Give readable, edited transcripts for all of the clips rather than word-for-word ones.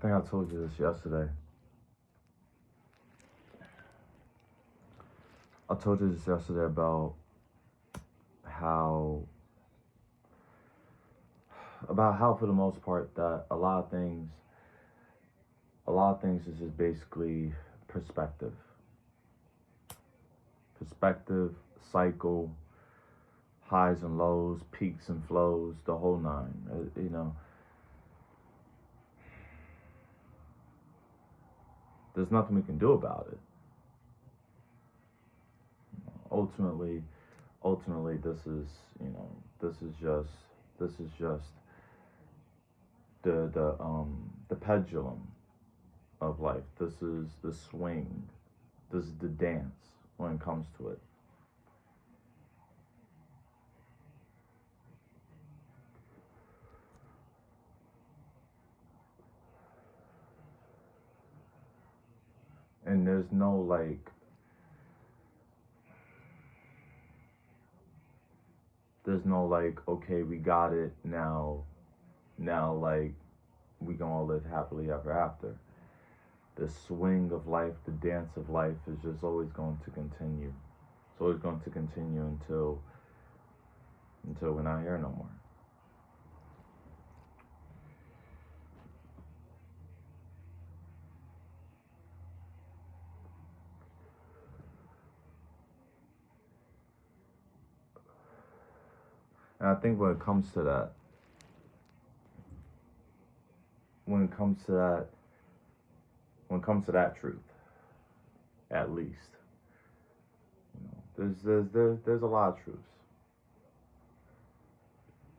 think I told you this yesterday. I told you this yesterday about how for the most part that a lot of things is just basically perspective. Perspective, cycle, highs and lows, peaks and flows, the whole nine. There's nothing we can do about it. Ultimately, this is just the pendulum of life. This is the swing. This is the dance when it comes to it. And there's no okay, we got it now. We gonna all live happily ever after. The swing of life, the dance of life is just always going to continue. It's always going to continue until we're not here no more. And I think when it comes to that truth, at least, there's a lot of truths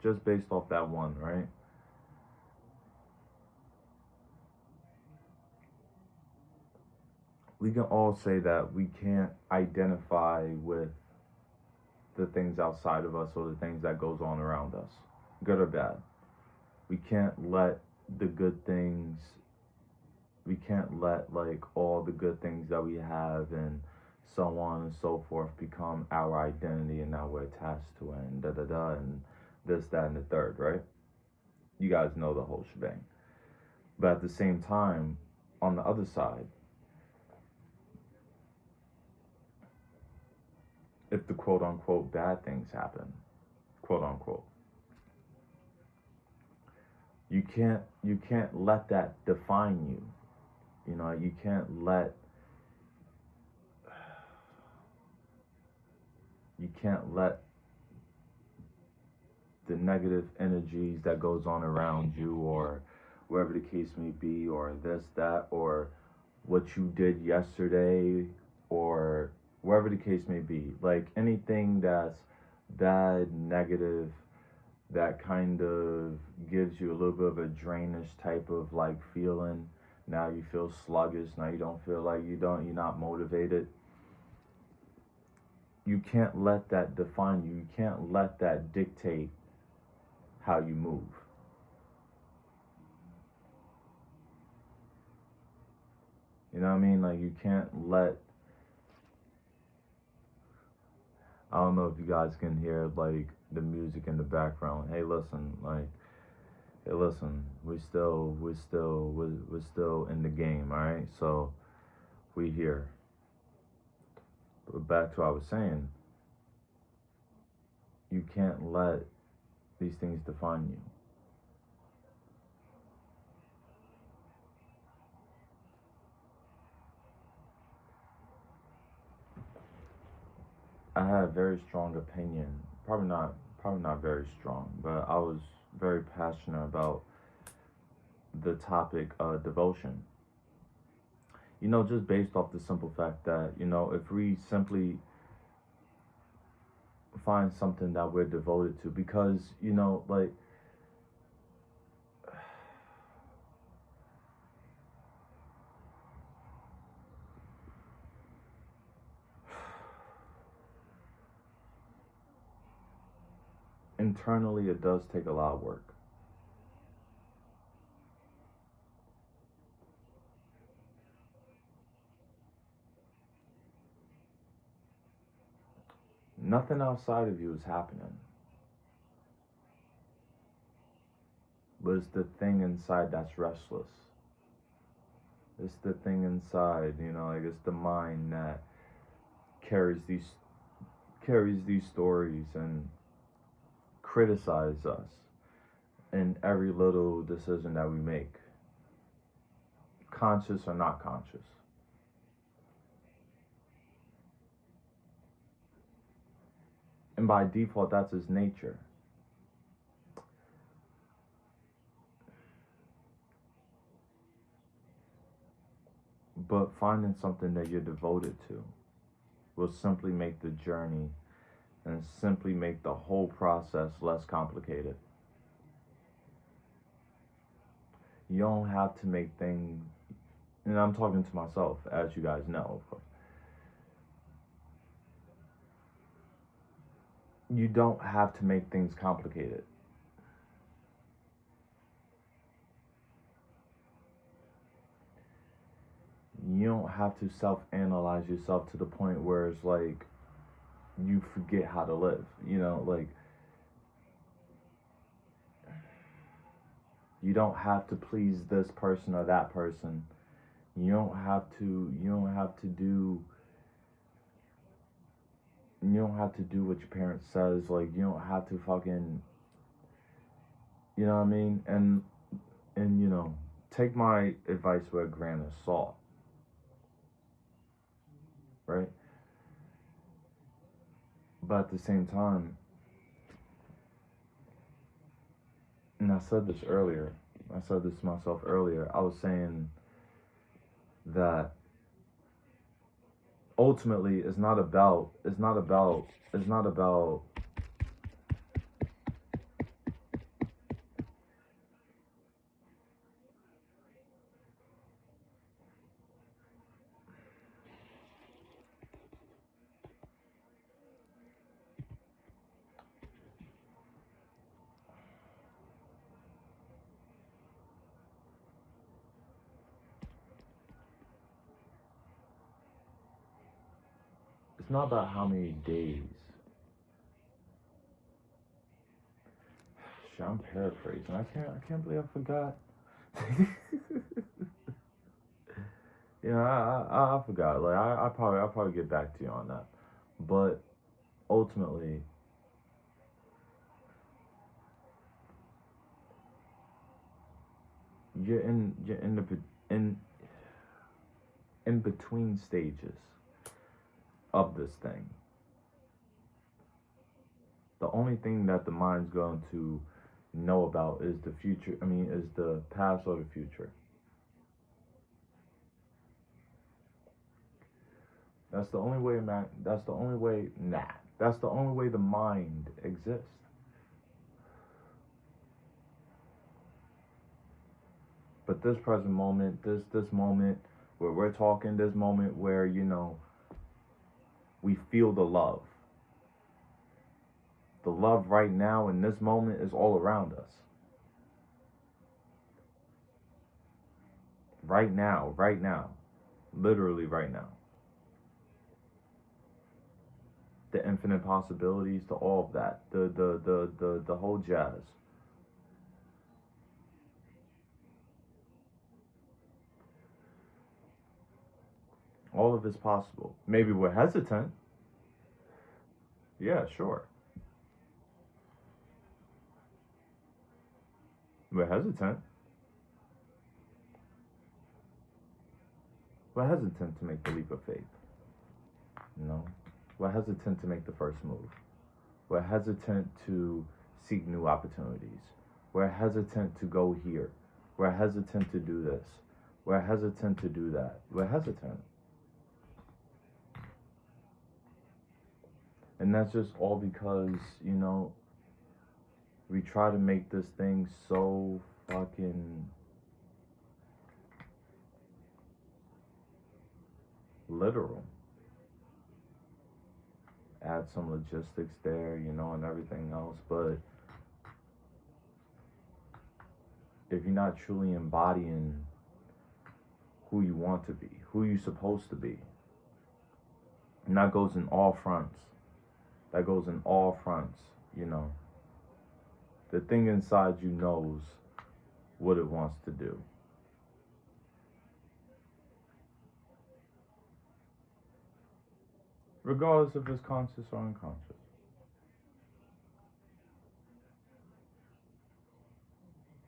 just based off that one, right? We can all say that we can't identify with the things outside of us or the things that goes on around us, good or bad. We can't let the good things, all the good things that we have and so on and so forth become our identity, and now we're attached to it and da da da and this, that, and the third, right? You guys know the whole shebang. But at the same time, on the other side, if the quote unquote bad things happen, quote unquote, you can't let that define you. You can't let the negative energies that goes on around you, or wherever the case may be, or this, that, or what you did yesterday, or wherever the case may be, like anything that's bad, negative, that kind of gives you a little bit of a drainish type of feeling. Now you feel sluggish. Now you don't feel like you're not motivated. You can't let that define you. You can't let that dictate how you move. You know what I mean? You can't let, I don't know if you guys can hear the music in the background. Hey, listen, we're still in the game, all right? So we here. But back to what I was saying, you can't let these things define you. I had a very strong opinion. Probably not very strong, but I was very passionate about the topic of devotion. Just based off the simple fact that, if we simply find something that we're devoted to, because, internally it does take a lot of work. Nothing outside of you is happening. But it's the thing inside that's restless. It's the thing inside, you know, like it's the mind that carries these stories and criticize us in every little decision that we make, conscious or not conscious. And by default, that's his nature. But finding something that you're devoted to will simply make the journey and simply make the whole process less complicated. You don't have to make things, and I'm talking to myself, as you guys know, of course. You don't have to make things complicated. You don't have to self-analyze yourself to the point where it's like you forget how to live. You know, like you don't have to please this person or that person. You don't have to do what your parents says. Like you don't have to fucking, you know what I mean? And you know, take my advice with a grain of salt, right? But at the same time, and I said this earlier, I said this to myself earlier, I was saying that ultimately it's not about it's not about how many days. Shit, I'm paraphrasing. I can't believe I forgot. You know, I forgot. Like I'll probably get back to you on that. But ultimately, you're in the in between stages of this thing. The only thing that the mind's going to know about is the future. I mean, is the past or the future. That's the only way, man. That's the only way. Nah. That's the only way the mind exists. But this present moment, this moment where we're talking, this moment where you know we feel the love. The love right now in this moment is all around us. Right now, literally right now. The infinite possibilities to all of that, the whole jazz. All of it's possible. Maybe we're hesitant. Yeah, sure. We're hesitant. We're hesitant to make the leap of faith. You know, we're hesitant to make the first move. We're hesitant to seek new opportunities. We're hesitant to go here. We're hesitant to do this. We're hesitant to do that. We're hesitant. And that's just all because, you know, we try to make this thing so fucking literal. Add some logistics there, you know, and everything else. But if you're not truly embodying who you want to be, who you're supposed to be, and that goes in all fronts. That goes in all fronts, you know. The thing inside you knows what it wants to do. regardless if it's conscious or unconscious.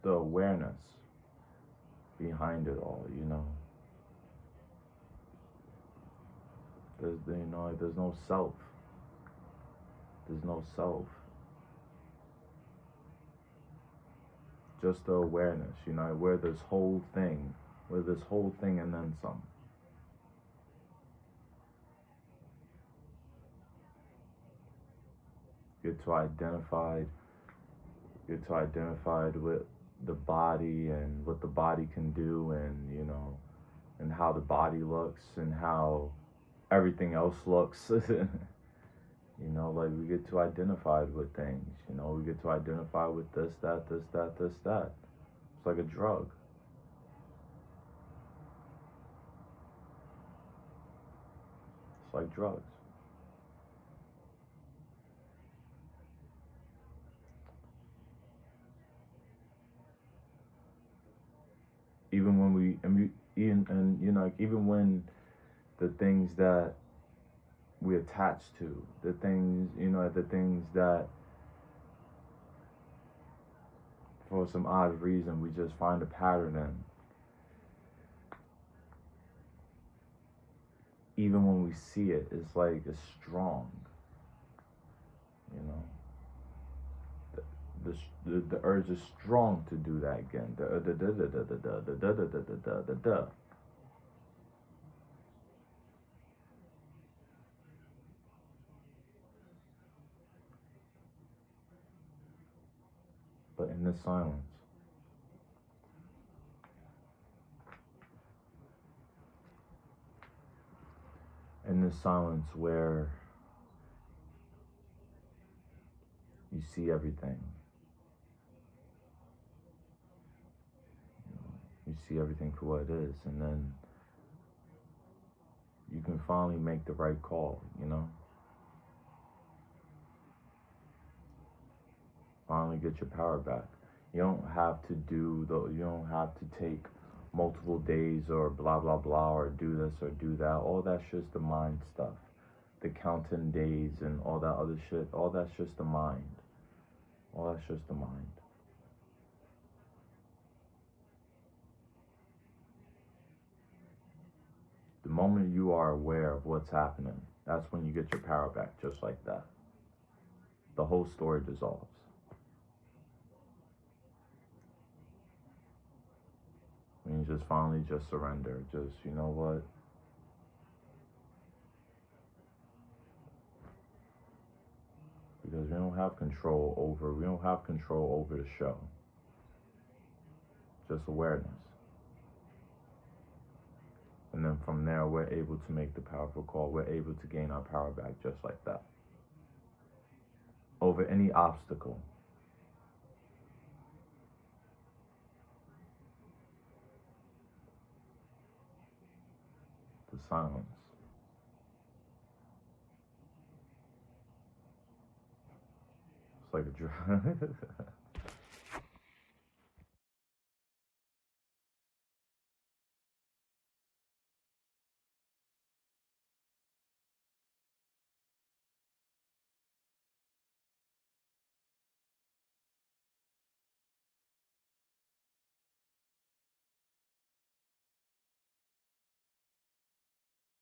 The awareness behind it all, you know. There's no self. There's no self. Just the awareness, you know, we're this whole thing. We're this whole thing and then some. Get to identified with the body and what the body can do, and you know, and how the body looks and how everything else looks. You know, like we get to identify with things. You know, we get to identify with this, that, this, that, this, that. It's like a drug. It's like drugs. Even when and you know, like, even when the things that we attach to, the things, you know, the things that for some odd reason we just find a pattern in. Even when we see it, it's like it's strong. You know, the urge is strong to do that again. But in this silence, where you see everything, you see everything for what it is, and then you can finally make the right call, you know? Finally get your power back. You don't have to take multiple days or blah blah blah or do this or do that. All that's just the mind stuff. The counting days and all that other shit, all that's just the mind. All that's just the mind. The moment you are aware of what's happening, that's when you get your power back, just like that. The whole story dissolves. When you just finally just surrender, just, you know what? Because we don't have control over the show. Just awareness. And then from there, we're able to make the powerful call. We're able to gain our power back just like that. Over any obstacle. The silence. It's like a drug.